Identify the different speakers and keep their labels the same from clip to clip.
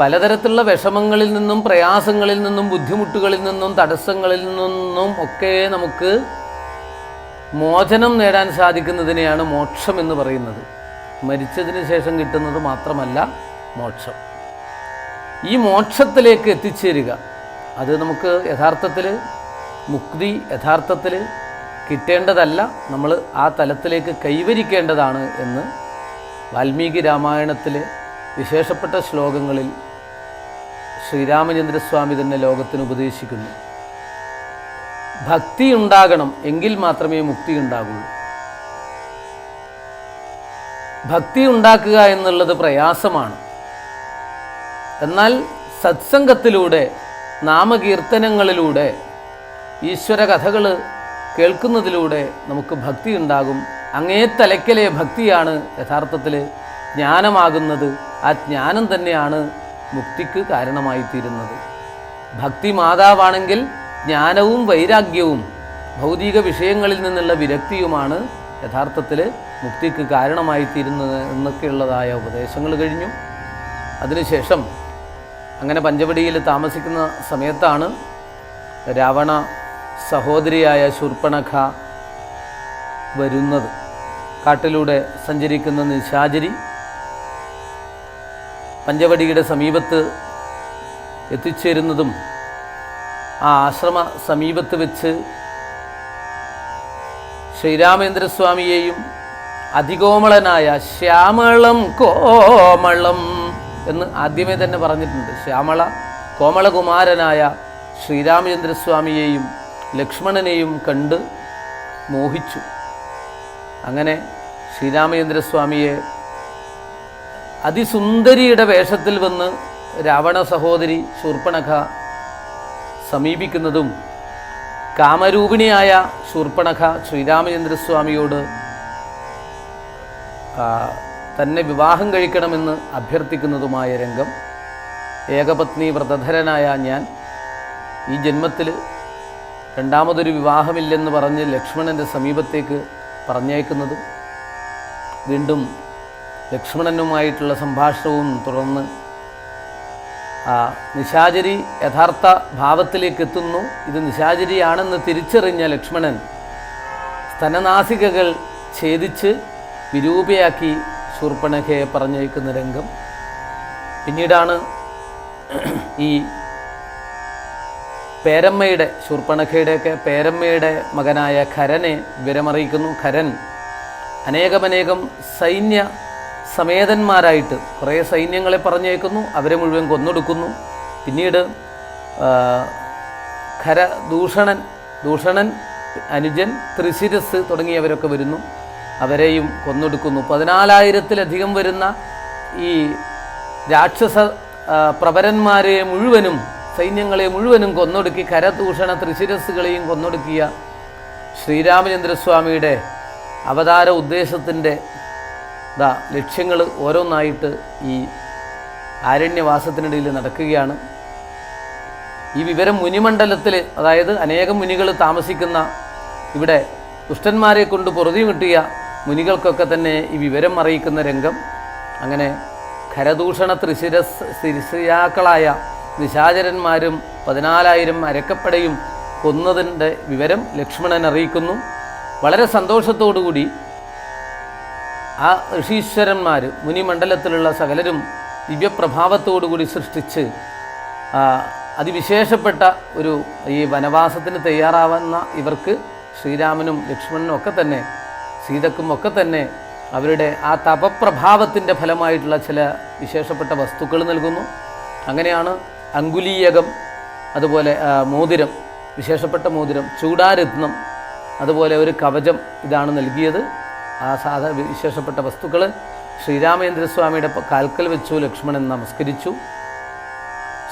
Speaker 1: പലതരത്തിലുള്ള വിഷമങ്ങളിൽ നിന്നും പ്രയാസങ്ങളിൽ നിന്നും ബുദ്ധിമുട്ടുകളിൽ നിന്നും തടസ്സങ്ങളിൽ നിന്നും ഒക്കെ നമുക്ക് മോചനം നേടാൻ സാധിക്കുന്നതിനെയാണ് മോക്ഷം എന്ന് പറയുന്നത്. മരിച്ചതിന് ശേഷം കിട്ടുന്നത് മാത്രമല്ല മോക്ഷം. ഈ മോക്ഷത്തിലേക്ക് എത്തിച്ചേരുക, അത് നമുക്ക് യഥാർത്ഥത്തിൽ മുക്തി യഥാർത്ഥത്തിൽ കിട്ടേണ്ടതല്ല, നമ്മൾ ആ തലത്തിലേക്ക് കൈവരിക്കേണ്ടതാണ് എന്ന് വാൽമീകി രാമായണത്തിലെ വിശേഷപ്പെട്ട ശ്ലോകങ്ങളിൽ ശ്രീരാമചന്ദ്രസ്വാമി തന്നെ ലോകത്തിന് ഉപദേശിക്കുന്നു. ഭക്തി ഉണ്ടാകണം, എങ്കിൽ മാത്രമേ മുക്തി ഉണ്ടാകുള്ളൂ. ഭക്തി ഉണ്ടാക്കുക എന്നുള്ളത് പ്രയാസമാണ്. എന്നാൽ സത്സംഗത്തിലൂടെ നാമകീർത്തനങ്ങളിലൂടെ ഈശ്വര കഥകൾ കേൾക്കുന്നതിലൂടെ നമുക്ക് ഭക്തി ഉണ്ടാകും. അങ്ങേ തലയ്ക്കലെ ഭക്തിയാണ് യഥാർത്ഥത്തിൽ ജ്ഞാനമാകുന്നത്. ആ ജ്ഞാനം തന്നെയാണ് മുക്തിക്ക് കാരണമായിത്തീരുന്നത്. ഭക്തി മാതാവാണെങ്കിൽ ജ്ഞാനവും വൈരാഗ്യവും ഭൗതിക വിഷയങ്ങളിൽ നിന്നുള്ള വിരക്തിയുമാണ് യഥാർത്ഥത്തിൽ മുക്തിക്ക് കാരണമായിത്തീരുന്നത് എന്നൊക്കെയുള്ളതായ ഉപദേശങ്ങൾ കഴിഞ്ഞു. അതിനുശേഷം അങ്ങനെ പഞ്ചവടിയിൽ താമസിക്കുന്ന സമയത്താണ് രാവണ സഹോദരിയായ ശൂർപ്പണഖ വരുന്നത്. കാട്ടിലൂടെ സഞ്ചരിക്കുന്ന നിശാചരി പഞ്ചവടിയുടെ സമീപത്ത് എത്തിച്ചേരുന്നതും ആ ആശ്രമ സമീപത്ത് വെച്ച് ശ്രീരാമേന്ദ്രസ്വാമിയെയും അതികോമളനായ ശ്യാമളം കോമളം എന്ന് ആദ്യമേ തന്നെ പറഞ്ഞിട്ടുണ്ട്. ശ്യാമള കോമളകുമാരനായ ശ്രീരാമചന്ദ്രസ്വാമിയെയും ലക്ഷ്മണനെയും കണ്ട് മോഹിച്ചു. അങ്ങനെ ശ്രീരാമചന്ദ്രസ്വാമിയെ അതിസുന്ദരിയുടെ വേഷത്തിൽ വന്ന് രാവണ സഹോദരി ശൂർപ്പണഖ സമീപിക്കുന്നതും കാമരൂപിണിയായ ശൂർപ്പണഖ ശ്രീരാമചന്ദ്രസ്വാമിയോട് തന്നെ വിവാഹം കഴിക്കണമെന്ന് അഭ്യർത്ഥിക്കുന്നതുമായ രംഗം, ഏകപത്നി വ്രതധരനായ ഞാൻ ഈ ജന്മത്തിൽ രണ്ടാമതൊരു വിവാഹമില്ലെന്ന് പറഞ്ഞ് ലക്ഷ്മണൻ്റെ സമീപത്തേക്ക് പറഞ്ഞയക്കുന്നതും വീണ്ടും ലക്ഷ്മണനുമായിട്ടുള്ള സംഭാഷണവും തുടർന്ന് നിശാചരി യഥാർത്ഥ ഭാവത്തിലേക്ക് എത്തുന്നു. ഇത് നിശാചരിയാണെന്ന് തിരിച്ചറിഞ്ഞ ലക്ഷ്മണൻ സ്തനനാസികകൾ ഛേദിച്ച് വിരൂപയാക്കി ശൂർപ്പണഖയെ പറഞ്ഞയക്കുന്ന രംഗം. പിന്നീടാണ് ഈ പേരമ്മയുടെ ശൂർപ്പണഖയുടെയൊക്കെ പേരമ്മയുടെ മകനായ ഖരനെ വിവരമറിയിക്കുന്നു. ഖരൻ അനേകമനേകം സൈന്യ സമേതന്മാരായിട്ട് കുറേ സൈന്യങ്ങളെ പറഞ്ഞേക്കുന്നു, അവരെ മുഴുവൻ കൊന്നൊടുക്കുന്നു. പിന്നീട് ദൂഷണൻ അനുജൻ ത്രിശിരസ് തുടങ്ങിയവരൊക്കെ വരുന്നു, അവരെയും കൊന്നൊടുക്കുന്നു. 14,000-ലധികം വരുന്ന ഈ രാക്ഷസ പ്രവരന്മാരെ മുഴുവനും സൈന്യങ്ങളെ മുഴുവനും കൊന്നൊടുക്കി ഖരദൂഷണ ത്രിശിരസ്സുകളെയും കൊന്നൊടുക്കിയ ശ്രീരാമചന്ദ്രസ്വാമിയുടെ അവതാര ഉദ്ദേശത്തിൻ്റെ ലക്ഷ്യങ്ങൾ ഓരോന്നായിട്ട് ഈ ആരണ്യവാസത്തിനിടയിൽ നടക്കുകയാണ്. ഈ വിവരം മുനിമണ്ഡലത്തിൽ, അതായത് അനേകം മുനികൾ താമസിക്കുന്ന ഇവിടെ ദുഷ്ടന്മാരെ കൊണ്ട് പൊറുതി കിട്ടിയ മുനികൾക്കൊക്കെ തന്നെ ഈ വിവരം അറിയിക്കുന്ന രംഗം. അങ്ങനെ ഖരദൂഷണ ത്രിശിരയാക്കളായ നിശാചരന്മാരും 14,000 അരക്കപ്പടയും കൊന്നതിൻ്റെ വിവരം ലക്ഷ്മണൻ അറിയിക്കുന്നു. വളരെ സന്തോഷത്തോടുകൂടി ആ ഋഷീശ്വരന്മാർ മുനിമണ്ഡലത്തിലുള്ള സകലരും ദിവ്യപ്രഭാവത്തോടുകൂടി സൃഷ്ടിച്ച് അതിവിശേഷപ്പെട്ട ഒരു ഈ വനവാസത്തിന് തയ്യാറാവുന്ന ഇവർക്ക് ശ്രീരാമനും ലക്ഷ്മണനും ഒക്കെ തന്നെ സീതക്കും ഒക്കെ തന്നെ അവരുടെ ആ തപപ്രഭാവത്തിൻ്റെ ഫലമായിട്ടുള്ള ചില വിശേഷപ്പെട്ട വസ്തുക്കൾ നൽകുന്നു. അങ്ങനെയാണ് അങ്കുലീയകം, അതുപോലെ മോതിരം, വിശേഷപ്പെട്ട മോതിരം, ചൂടാരത്നം, അതുപോലെ ഒരു കവചം, ഇതാണ് നൽകിയത്. ആ വിശേഷപ്പെട്ട വസ്തുക്കൾ ശ്രീരാമചന്ദ്രസ്വാമിയുടെ കാൽക്കൽ വെച്ചു. ലക്ഷ്മണൻ നമസ്കരിച്ചു.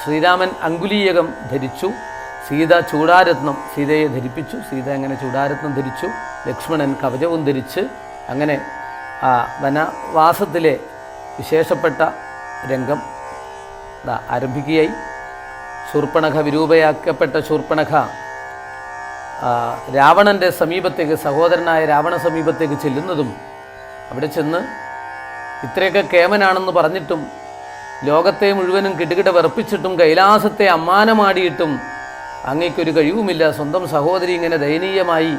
Speaker 1: ശ്രീരാമൻ അങ്കുലീയകം ധരിച്ചു, സീത ചൂടാരത്നം സീതയെ ധരിപ്പിച്ചു. സീത അങ്ങനെ ചൂടാരത്നം ധരിച്ചു, ലക്ഷ്മണൻ കവചവും ധരിച്ച് അങ്ങനെ ആ വനവാസത്തിലെ വിശേഷപ്പെട്ട രംഗം ആരംഭിക്കുകയായി. ശൂർപ്പണഖ വിരൂപയാക്കപ്പെട്ട ശൂർപ്പണഖ രാവണൻ്റെ സമീപത്തേക്ക്, സഹോദരനായ രാവണ സമീപത്തേക്ക് ചെല്ലുന്നതും അവിടെ ചെന്ന് ഇത്രയൊക്കെ കേമനാണെന്ന് പറഞ്ഞിട്ടും ലോകത്തെ മുഴുവനും കിടുകിട വിറപ്പിച്ചിട്ടും കൈലാസത്തെ അമ്മാനമാടിയിട്ടും അങ്ങേക്കൊരു കഴിവുമില്ല. സ്വന്തം സഹോദരി ഇങ്ങനെ ദയനീയമായി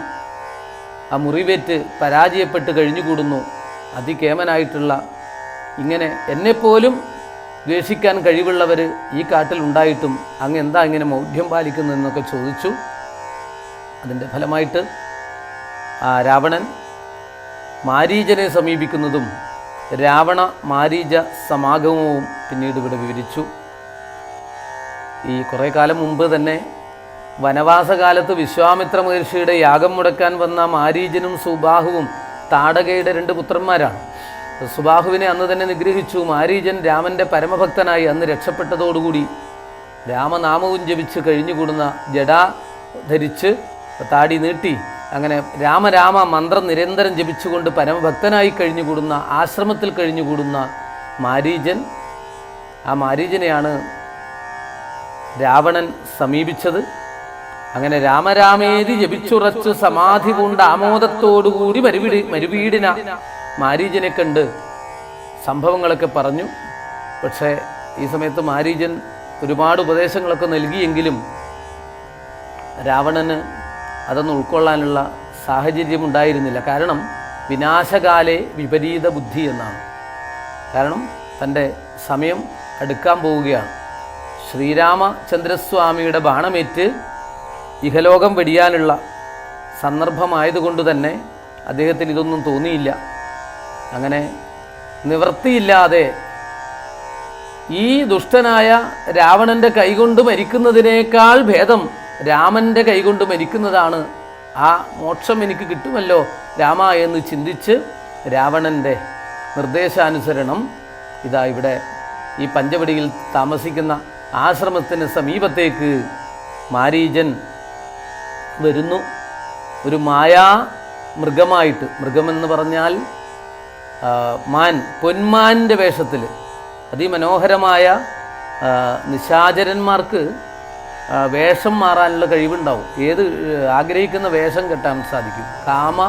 Speaker 1: ആ മുറിവേറ്റ് പരാജയപ്പെട്ട് കഴിഞ്ഞുകൂടുന്നു. അതികേമനായിട്ടുള്ള ഇങ്ങനെ എന്നെപ്പോലും ദ്വേഷിക്കാൻ കഴിവുള്ളവർ ഈ കാട്ടിലുണ്ടായിട്ടും അങ്ങ് എന്താ ഇങ്ങനെ മൗഢ്യം പാലിക്കുന്നതെന്നൊക്കെ ചോദിച്ചു. അതിൻ്റെ ഫലമായിട്ട് രാവണൻ മാരീചനെ സമീപിക്കുന്നതും രാവണ മാരീച സമാഗമവും പിന്നീട് ഇവിടെ വിവരിച്ചു. ഈ കുറേ കാലം മുമ്പ് തന്നെ വനവാസകാലത്ത് വിശ്വാമിത്ര മഹർഷിയുടെ യാഗം മുടക്കാൻ വന്ന മാരീചനും സുബാഹുവും താടകയുടെ 2 പുത്രന്മാരാണ്. സുബാഹുവിനെ അന്ന് തന്നെ നിഗ്രഹിച്ചു. മാരീചൻ രാമൻ്റെ പരമഭക്തനായി അന്ന് രക്ഷപ്പെട്ടതോടുകൂടി രാമനാമവും ജപിച്ച് കഴിഞ്ഞുകൂടുന്ന ജടാ ധരിച്ച് താടി നീട്ടി അങ്ങനെ രാമരാമ മന്ത്രം നിരന്തരം ജപിച്ചുകൊണ്ട് പരമഭക്തനായി കഴിഞ്ഞുകൂടുന്ന ആശ്രമത്തിൽ കഴിഞ്ഞുകൂടുന്ന മാരീചൻ, ആ മാരീചനെയാണ് രാവണൻ സമീപിച്ചത്. അങ്ങനെ രാമരാമേതി ജപിച്ചുറച്ച് സമാധി കൊണ്ട് ആമോദത്തോടുകൂടി മരുവീടിന മാരീചനെ കണ്ട് സംഭവങ്ങളൊക്കെ പറഞ്ഞു. പക്ഷേ ഈ സമയത്ത് മാരീചൻ ഒരുപാട് ഉപദേശങ്ങളൊക്കെ നൽകിയെങ്കിലും രാവണന് അതൊന്നും ഉൾക്കൊള്ളാനുള്ള സാഹചര്യം ഉണ്ടായിരുന്നില്ല. കാരണം വിനാശകാലേ വിപരീത ബുദ്ധി എന്നാണ്. കാരണം തൻ്റെ സമയം അടുക്കാൻ പോവുകയാണ്. ശ്രീരാമചന്ദ്രസ്വാമിയുടെ ബാണമേറ്റ് ഇഹലോകം വെടിയാനുള്ള സന്ദർഭമായതുകൊണ്ട് തന്നെ അദ്ദേഹത്തിന് ഇതൊന്നും തോന്നിയില്ല. അങ്ങനെ നിവൃത്തിയില്ലാതെ ഈ ദുഷ്ടനായ രാവണൻ്റെ കൈകൊണ്ട് മരിക്കുന്നതിനേക്കാൾ ഭേദം രാമൻ്റെ കൈകൊണ്ട് മരിക്കുന്നതാണ്, ആ മോക്ഷം എനിക്ക് കിട്ടുമല്ലോ രാമ എന്ന് ചിന്തിച്ച് രാവണൻ്റെ നിർദ്ദേശാനുസരണം ഇതാ ഇവിടെ ഈ പഞ്ചവടിയിൽ താമസിക്കുന്ന ആശ്രമത്തിന് സമീപത്തേക്ക് മാരീചൻ വരുന്നു. ഒരു മായാ മൃഗമായിട്ട്, മൃഗമെന്ന് പറഞ്ഞാൽ മാൻ, പൊന്മാൻ്റെ വേഷത്തിൽ. അതിമനോഹരമായ നിശാചരന്മാർക്ക് വേഷം മാറാനുള്ള കഴിവുണ്ടാവും. ഏത് ആഗ്രഹിക്കുന്ന വേഷം കെട്ടാൻ സാധിക്കും. കാമ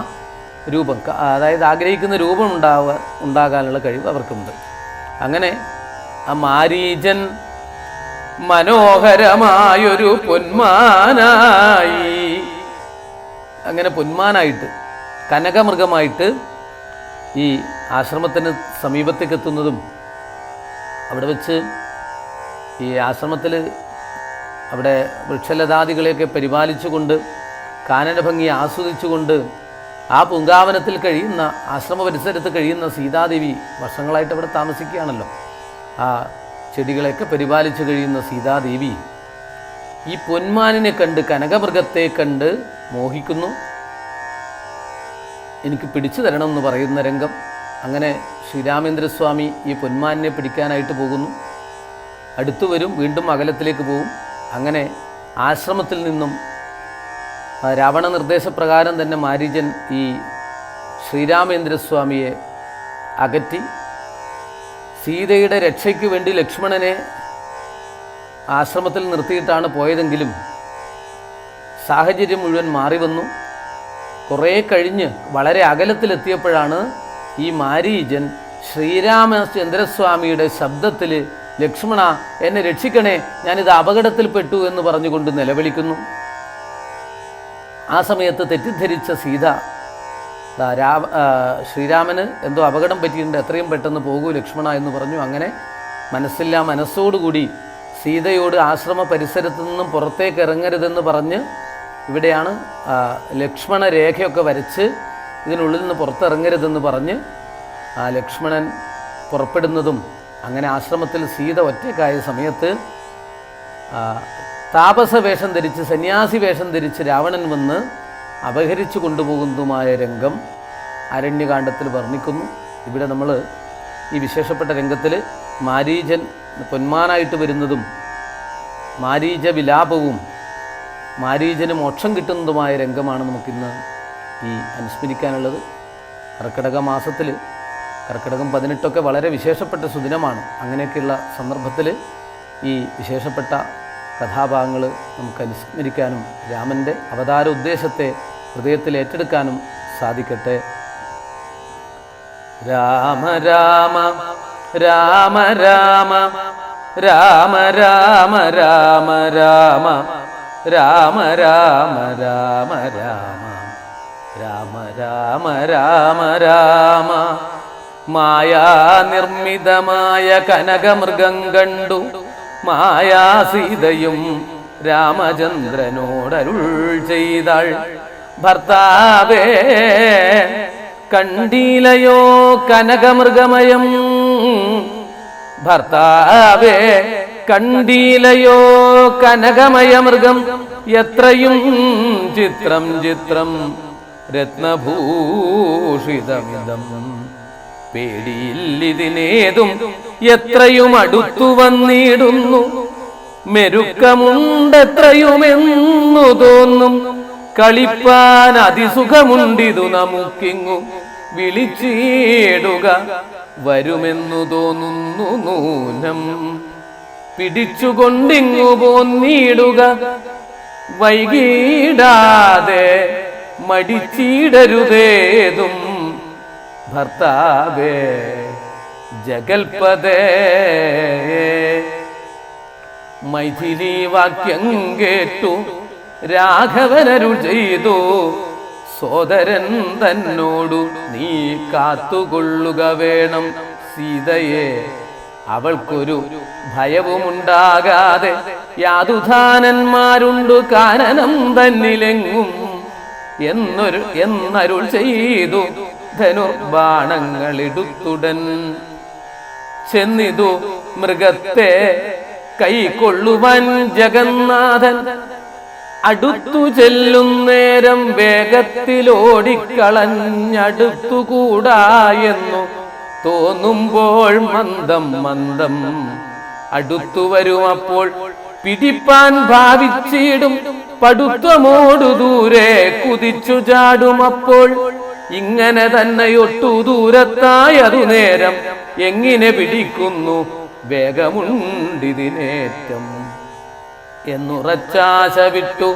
Speaker 1: രൂപം, അതായത് ആഗ്രഹിക്കുന്ന രൂപം ഉണ്ടാകാനുള്ള കഴിവ് അവർക്കുണ്ട്. അങ്ങനെ ആ മാരീചൻ മനോഹരമായൊരു പൊന്മാനായി, അങ്ങനെ പൊന്മാനായിട്ട് കനകമൃഗമായിട്ട് ഈ ആശ്രമത്തിന് സമീപത്തേക്ക് എത്തുന്നതും അവിടെ വെച്ച് ഈ ആശ്രമത്തിൽ അവിടെ വൃക്ഷലതാദികളെയൊക്കെ പരിപാലിച്ചുകൊണ്ട് കാനന ഭംഗി ആസ്വദിച്ചുകൊണ്ട് ആ പൂങ്കാവനത്തിൽ കഴിയുന്ന, ആശ്രമ പരിസരത്ത് കഴിയുന്ന സീതാദേവി വർഷങ്ങളായിട്ട് അവിടെ താമസിക്കുകയാണല്ലോ. ആ ചെടികളെയൊക്കെ പരിപാലിച്ചു കഴിയുന്ന സീതാദേവി ഈ പൊന്മാനിനെ കണ്ട്, കനകമൃഗത്തെ കണ്ട് മോഹിക്കുന്നു. എനിക്ക് പിടിച്ചു തരണമെന്ന് പറയുന്ന രംഗം. അങ്ങനെ ശ്രീരാമേന്ദ്രസ്വാമി ഈ പൊന്മാനിനെ പിടിക്കാനായിട്ട് പോകുന്നു. അടുത്തു വരും, വീണ്ടും അകലത്തിലേക്ക് പോകും. അങ്ങനെ ആശ്രമത്തിൽ നിന്നും രാവണ നിർദ്ദേശപ്രകാരം തന്നെ മാരീചൻ ഈ ശ്രീരാമേന്ദ്രസ്വാമിയെ അകറ്റി സീതയുടെ രക്ഷയ്ക്ക് വേണ്ടി ലക്ഷ്മണനെ ആശ്രമത്തിൽ നിർത്തിയിട്ടാണ് പോയതെങ്കിലും സാഹചര്യം മുഴുവൻ മാറി വന്നു. കുറേ കഴിഞ്ഞ് വളരെ അകലത്തിലെത്തിയപ്പോഴാണ് ഈ മാരീചൻ ശ്രീരാമചന്ദ്രസ്വാമിയുടെ ശബ്ദത്തിൽ ലക്ഷ്മണ എന്നെ രക്ഷിക്കണേ, ഞാനിത് അപകടത്തിൽപ്പെട്ടു എന്ന് പറഞ്ഞുകൊണ്ട് നിലവിളിക്കുന്നു. ആ സമയത്ത് തെറ്റിദ്ധരിച്ച സീത ശ്രീരാമന് എന്തോ അപകടം പറ്റിയിട്ടുണ്ട്, എത്രയും പെട്ടെന്ന് പോകൂ ലക്ഷ്മണ എന്ന് പറഞ്ഞു. അങ്ങനെ മനസ്സില്ലാ മനസ്സോടുകൂടി സീതയോട് ആശ്രമ പരിസരത്തു നിന്നും പുറത്തേക്ക് ഇറങ്ങരുതെന്ന് പറഞ്ഞ് ഇവിടെയാണ് ലക്ഷ്മണ രേഖയൊക്കെ വരച്ച് ഇതിനുള്ളിൽ നിന്ന് പുറത്തിറങ്ങരുതെന്ന് പറഞ്ഞ് ലക്ഷ്മണൻ പുറപ്പെടുന്നതും. അങ്ങനെ ആശ്രമത്തിൽ സീത ഒറ്റയ്ക്കായ സമയത്ത് താപസ വേഷം ധരിച്ച്, സന്യാസി വേഷം ധരിച്ച് രാവണൻ വന്ന് അപഹരിച്ചു കൊണ്ടുപോകുന്നതുമായ രംഗം അരണ്യകാണ്ഡത്തിൽ വർണ്ണിക്കുന്നു. ഇവിടെ നമ്മൾ ഈ വിശേഷപ്പെട്ട രംഗത്തിൽ മാരീചൻ പൊന്മാനായിട്ട് വരുന്നതും മാരീച വിലാപവും മാരീചന് മോക്ഷം കിട്ടുന്നതുമായ രംഗമാണ് നമുക്കിന്ന് ഈ അനുസ്മരിക്കാനുള്ളത്. കർക്കിടക മാസത്തിൽ കർക്കിടകം 18 വളരെ വിശേഷപ്പെട്ട സുദിനമാണ്. അങ്ങനെയൊക്കെയുള്ള സന്ദർഭത്തിൽ ഈ വിശേഷപ്പെട്ട കഥാഭാഗങ്ങൾ നമുക്ക് അനുസ്മരിക്കാനും രാമൻ്റെ അവതാര ഉദ്ദേശത്തെ ഹൃദയത്തിൽ ഏറ്റെടുക്കാനും സാധിക്കട്ടെ. രാമ രാമ രാമ രാമ രാമ രാമ രാമ രാമ രാമ രാമ രാമ രാമ രാമ രാമ രാമ മായാ നിർമ്മിതമായ കനകമൃഗം കണ്ടു മായാസീതയും രാമചന്ദ്രനോടരുൾ ചെയ്താൾ. ഭർത്താവേ കണ്ടീലയോ കനകമൃഗമയം, ഭർത്താവേ കണ്ടീലയോ കനകമയ മൃഗം, എത്രയും ചിത്രം ചിത്രം രത്നഭൂഷിതമിതം. പേടിയില്ലിതിനേതും എത്രയും അടുത്തു വന്നിടുന്നു, മെരുക്കമുണ്ടെത്രയുമെന്നു തോന്നും. കളിപ്പാൻ അതിസുഖമുണ്ടിതു നമുക്കിങ്ങു, വിളിച്ചിടുക വരുമെന്നു തോന്നുന്നു നൂനം. പിടിച്ചുകൊണ്ടിങ്ങു പോന്നിടുക വൈകിടാതെ, മടിച്ചിടരുതേതും ഭർത്താവേ ജഗൽപദേ. മൈഥിലി വാക്യം കേട്ടു രാഘവനരുൾ ചെയ്തു, സോദരൻ തന്നോടു നീ കാത്തുകൊള്ളുക വേണം സീതയെ. അവൾക്കൊരു ഭയവുമുണ്ടാകാതെ യാതുധാനന്മാരുണ്ടു കാനനം തന്നിലെങ്ങും എന്നരുൾ ചെയ്തു. ധനുർബാണങ്ങളെടുത്തുടൻ ചെന്നിതു മൃഗത്തെ കൈക്കൊള്ളുവാൻ ജഗന്നാഥൻ. അടുത്തു ചെല്ലുന്നേരം വേഗത്തിലോടിക്കളഞ്ഞടുത്തുകൂടായെന്നു തോന്നുമ്പോൾ മന്ദം മന്ദം അടുത്തു വരുമപ്പോൾ പിടിപ്പാൻ ഭാവിച്ചിടും. പടുത്വമോടു ദൂരെ കുതിച്ചു ചാടുമപ്പോൾ ഇങ്ങനെ തന്നെയൊട്ടു ദൂരത്തായതു നേരം എങ്ങനെ പിടിക്കുന്നു വേഗമുണ്ടിതിനേറ്റം എന്നുറച്ചാശ വിട്ടു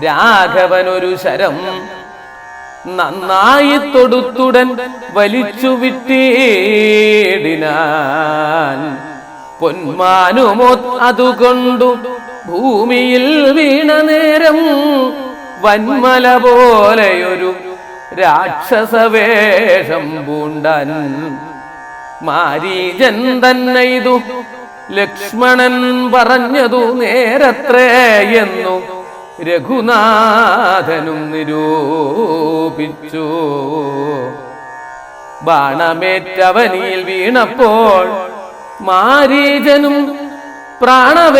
Speaker 1: രാഘവനൊരു ശരം നന്നായി തൊടുത്തുടൻ വലിച്ചു വിട്ടിടിനാൻ. പൊന്മാനുമോ അതുകൊണ്ടു ഭൂമിയിൽ വീണ നേരം വന്മല പോലെയൊരു രാക്ഷസവേഷം പൂണ്ടാൻ. മാരീജൻ തന്നെ ഇതു ലക്ഷ്മണൻ പറഞ്ഞതു നേരത്രേ എന്നു രഘുനാഥനും നിരൂപിച്ചു. ബാണമേറ്റവനിൽ വീണപ്പോൾ മാരീജനും പ്രാണവേദനയോടും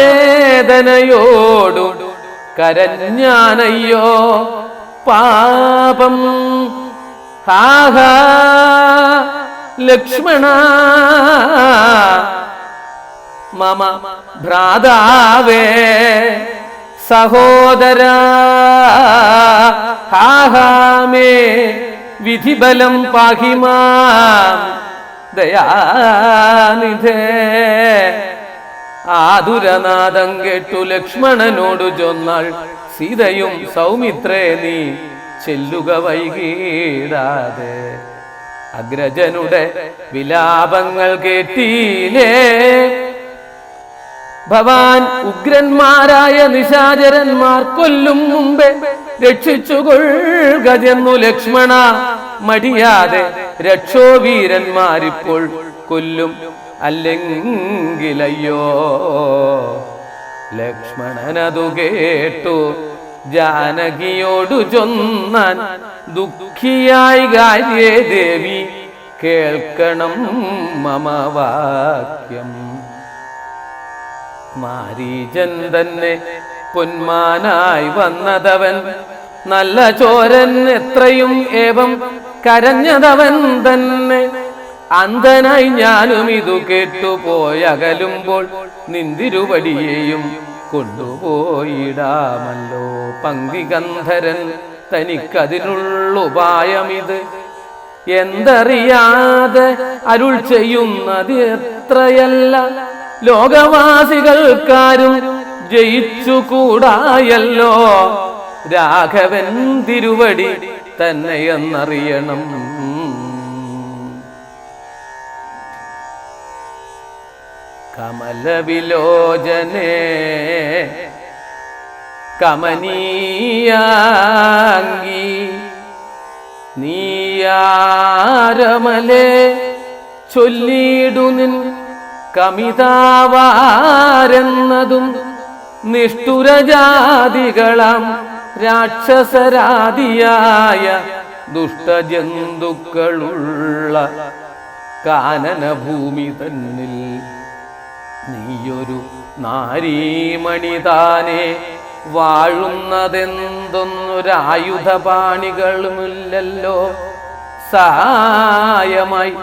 Speaker 1: കരഞ്ഞാനയ്യോ പാപം. ഹാഹാ ലക്ഷ്മണ മമ ഭ്രാതാവേ സഹോദര ഹാഹാമേ വിധിബലം പാഹിമാം ദയാനിധേ. ആതുരനാദം കേട്ടു ലക്ഷ്മണനോടു ചൊന്നാൾ സീതയും സൗമിത്രേ നീ ചെല്ലുക വൈകിടാതെ. അഗ്രജനുടെ വിലാപങ്ങൾ കേട്ടീലേ ഭവാൻ ഉഗ്രന്മാരായ നിശാചരന്മാർ കൊല്ലും മുമ്പേ രക്ഷിച്ചുകൊള്ളുകയെന്നു ലക്ഷ്മണ മടിയാതെ. രക്ഷോവീരന്മാരിപ്പോൾ കൊല്ലും അല്ലെങ്കിലയ്യോ. ലക്ഷ്മണനതു കേട്ടു ജാനകിയോടു ചൊന്നാൻ ദുഃഖിയായി കാര്യേ ദേവി കേൾക്കണം മമ വാക്യം. മാരീജൻ തന്നെ പൊന്മാനായി വന്നതവൻ നല്ല ചോരൻ എത്രയും ഏവം കരഞ്ഞതവൻ തന്നെ. അന്ധനായി ഞാനും ഇതു കേട്ടുപോയകലുമ്പോൾ നിന്തിരുവടിയെയും കൊണ്ടുപോയിടാമല്ലോ. പങ്കിഗന്ധരൻ തനിക്കതിനുള്ളുപായമിത് എന്തറിയാതെ അരുൾ ചെയ്യുന്നത് എത്രയല്ല. ലോകവാസികൾക്കാരും ജയിച്ചുകൂടായല്ലോ. രാഘവൻ തിരുവടി തന്നെയെന്നറിയണം. കമലവിലോചനേ കമനീയാംഗി നീയാരമലേ ചൊല്ലിടുനിൻ കമിതാവാരെന്നതും നിഷ്ഠുരജാതികളാം രാക്ഷസരാദിയായ ദുഷ്ടജന്തുക്കളുള്ള കാനനഭൂമി തന്നിൽ നീയൊരു നാരീമണിതാനെ വാഴുന്നതെന്തൊന്നൊരായുധപാണികളുമില്ലല്ലോ. സായമായി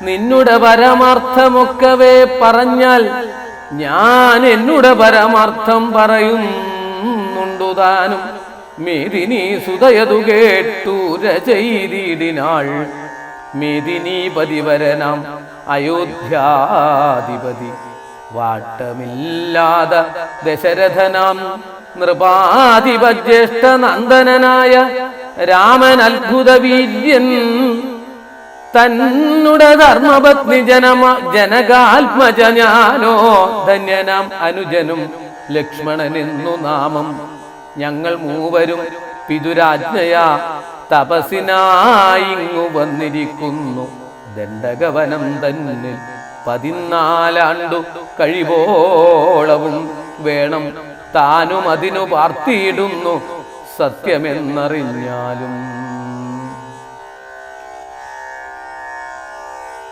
Speaker 1: നിന്നുടെ പരമാർത്ഥമൊക്കവേ പറഞ്ഞാൽ ഞാൻ എന്നുടെ പരമാർത്ഥം പറയുന്നുണ്ടു താനും. മേദിനി സുതയതു കേട്ടൂര ചെയ്തിടിനാൾ മേദിനീപതിവരനാം അയോധ്യാധിപതി വാട്ടമില്ലാതെ ദശരഥനാം നൃപാധിപജ്യേഷ്ഠ നന്ദനായ രാമൻ അത്ഭുതവീര്യൻ തന്നുടെ ധർമ്മപത്നി ജനകാത്മജ ഞാനോ ധന്യനാം അനുജനും ലക്ഷ്മണനെന്നു നാമം. ഞങ്ങൾ മൂവരും പിതുരാജ്ഞയാ തപസിനായിങ്ങു വന്നിരിക്കുന്നു. ദണ്ഡകവനം തന്നിൽ 14 ആണ്ടു കഴിവോളവും വേണം താനും അതിനു പാർത്തിയിടുന്നു സത്യമെന്നറിഞ്ഞാലും.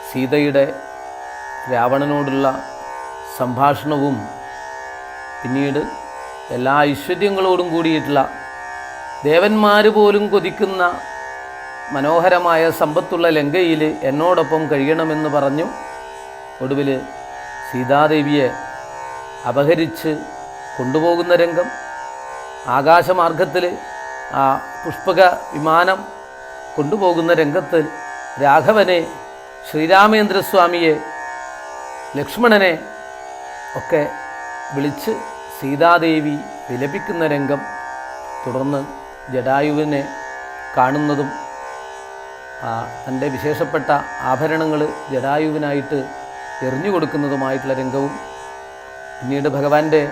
Speaker 1: സീതയുടെ രാവണനോടുള്ള സംഭാഷണവും പിന്നീട് എല്ലാ ഐശ്വര്യങ്ങളോടും കൂടിയിട്ടുള്ള ദേവന്മാർ പോലും കൊതിക്കുന്ന മനോഹരമായ സമ്പത്തുള്ള ലങ്കയിൽ എന്നോടൊപ്പം കഴിയണമെന്ന് പറഞ്ഞു. ഒടുവിൽ സീതാദേവിയെ അപഹരിച്ച് കൊണ്ടുപോകുന്ന രംഗം, ആകാശമാർഗത്തിൽ ആ പുഷ്പക വിമാനം കൊണ്ടുപോകുന്ന രംഗത്ത് രാഘവനെ, ശ്രീരാമേന്ദ്രസ്വാമിയെ, ലക്ഷ്മണനെ ഒക്കെ വിളിച്ച് സീതാദേവി വിലപിക്കുന്ന രംഗം, തുടർന്ന് ജടായുവിനെ കാണുന്നതും തൻ്റെ വിശേഷപ്പെട്ട ആഭരണങ്ങൾ ജടായുവിനായിട്ട് എറിഞ്ഞു കൊടുക്കുന്നതുമായിട്ടുള്ള രംഗവും, പിന്നീട് ഭഗവാന്റെ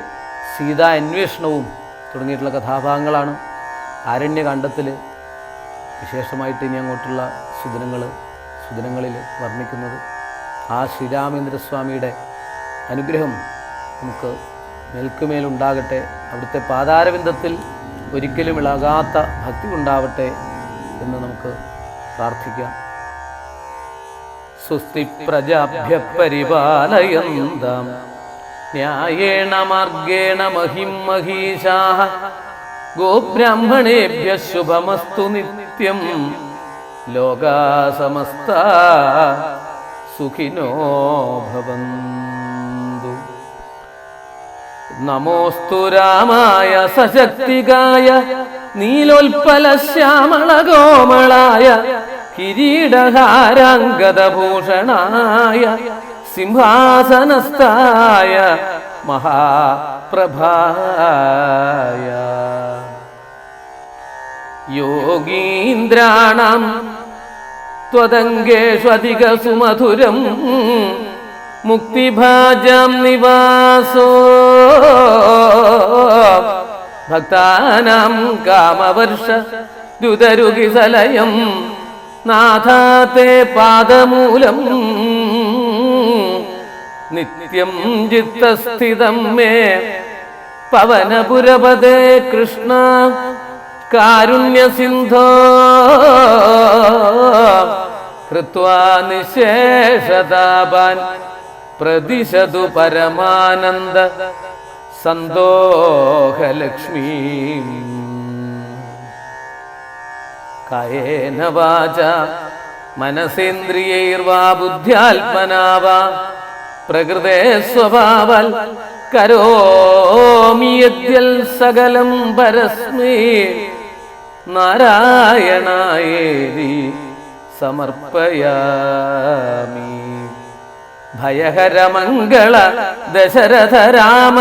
Speaker 1: സീതാ അന്വേഷണവും തുടങ്ങിയിട്ടുള്ള കഥാഭാഗങ്ങളാണ് ആരണ്യകാണ്ഡത്തിൽ വിശേഷമായിട്ട് ഇനി അങ്ങോട്ടുള്ള സുദിനങ്ങളിൽ വർണ്ണിക്കുന്നത്. ആ ശ്രീരാമേന്ദ്രസ്വാമിയുടെ അനുഗ്രഹം നമുക്ക് മേൽക്കുമേലുണ്ടാകട്ടെ. അവിടുത്തെ പാതാരവിന്ദത്തിൽ ഒരിക്കലും ഇളകാത്ത ഭക്തി ഉണ്ടാവട്ടെ എന്ന് നമുക്ക് പ്രാർത്ഥിക്കാം. സ്വസ്തി പ്രജാഭ്യ പരിപാലയന്താം ന്യായേണ മാർഗേണ മഹിം മഹീശാഃ ഗോബ്രാഹ്മണേഭ്യഃ ശുഭമസ്തു നിത്യം ലോകാ സമസ്താ സുഖിനോ ഭവന്തു. നമോസ്തു രാമായ സശക്തികായ നീലോൽപല ശ്യാമളകോമളായ കിരീടഹാരാംഗദഭൂഷണായ സിംഹാസനസ്ഥായ മഹാപ്രഭായ യോഗീന്ദ്രാണാം ത്വദംഗേഷ്വധിക സുമധുരം മുക്തിഭാജാം നിവാസോ ഭക്താനാം കാമവർഷ ദ്യുതരുകിസലയം നാഥാത്തെ പാദമൂലം നിത്യം ചിത്തസ്ഥിതം മേ പവനപുരപദേ കൃഷ്ണ കാരുണ്യസിന്ധോ കൃത്വാ നിശേഷതാപാൻ പ്രതിശതു പരമാനന്ദ സന്തോഹലക്ഷ്മീ. കായേന വാചാ മനസേന്ദ്രിയൈർവാ ബുദ്ധ്യാത്മനാ വാ പ്രകൃതേ സ്വഭാവാൽ കരോമി യദ്യൽ സകലം പരസ്മൈ നാരായണായേതി സമർപ്പയാമി. ഭയഹര മംഗള ദശരഥ രാമ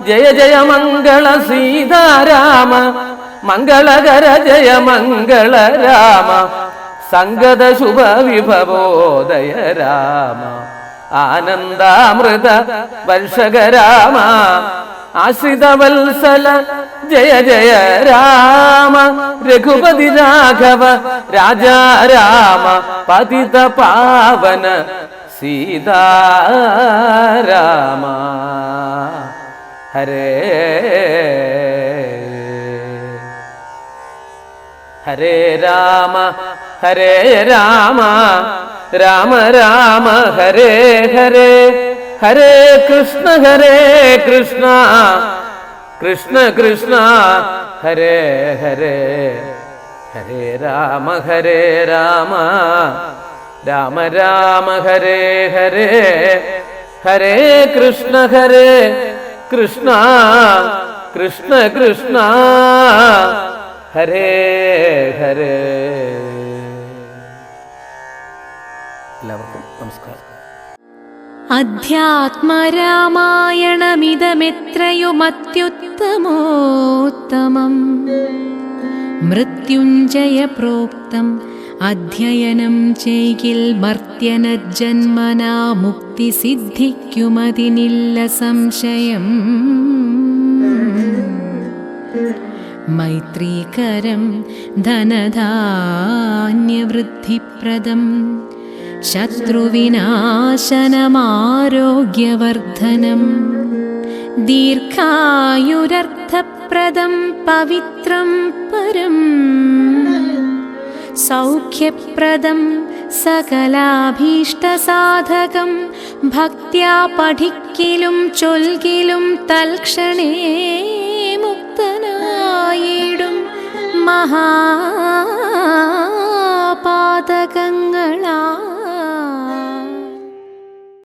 Speaker 1: ജയ ജയ മംഗള സീതാരാമ മംഗളകര ജയ മംഗള രാമ സംഗത ശുഭ വിഭവോദയ രാമ ആനന്ദാമൃത വർഷകരാമ ആശ്രിതവത്സല ജയ ജയ രാമ രഘുപതി രാഘവ രാജാരാമ പതിത പാവന സീതാരാമ ഹരേ ഹരേ രാമ ഹരേ രാമ രാമ രാമ ഹരേ ഹരേ ഹരേ കൃഷ്ണ കൃഷ്ണ കൃഷ്ണ ഹരേ ഹരേ ഹരേ രാമ രാമ രാമ ഹരേ ഹരേ ഹരേ കൃഷ്ണ കൃഷ്ണ കൃഷ്ണ ഹരേ ഹരേ. എല്ലാവർക്കും നമസ്കാരം.
Speaker 2: അധ്യാത്മരാമായണമിതമെത്രയുമത്യുത്തമോത്തമം മൃത്യുഞ്ജയ പ്രോക്തം അധ്യയനം ചെയ്യിൽ മർത്യനജന്മനാ മുക്തി സിദ്ധിക്കുമതിനില്ല സംശയം. മൈത്രീകരം ധനധാന്യവൃദ്ധിപ്രദം ശത്രുവിനാശനമാരോഗ്യവർദ്ധനം ദീർഘായുരർത്ഥപ്രദം പവിത്രം പരം സൗഖ്യപ്രദം സകലാഭീഷ്ടസാധകം ഭക്ത്യാ പഠിക്കിലും ചൊൽകിലും തൽക്ഷണേ മുക്തനായിടും മഹാ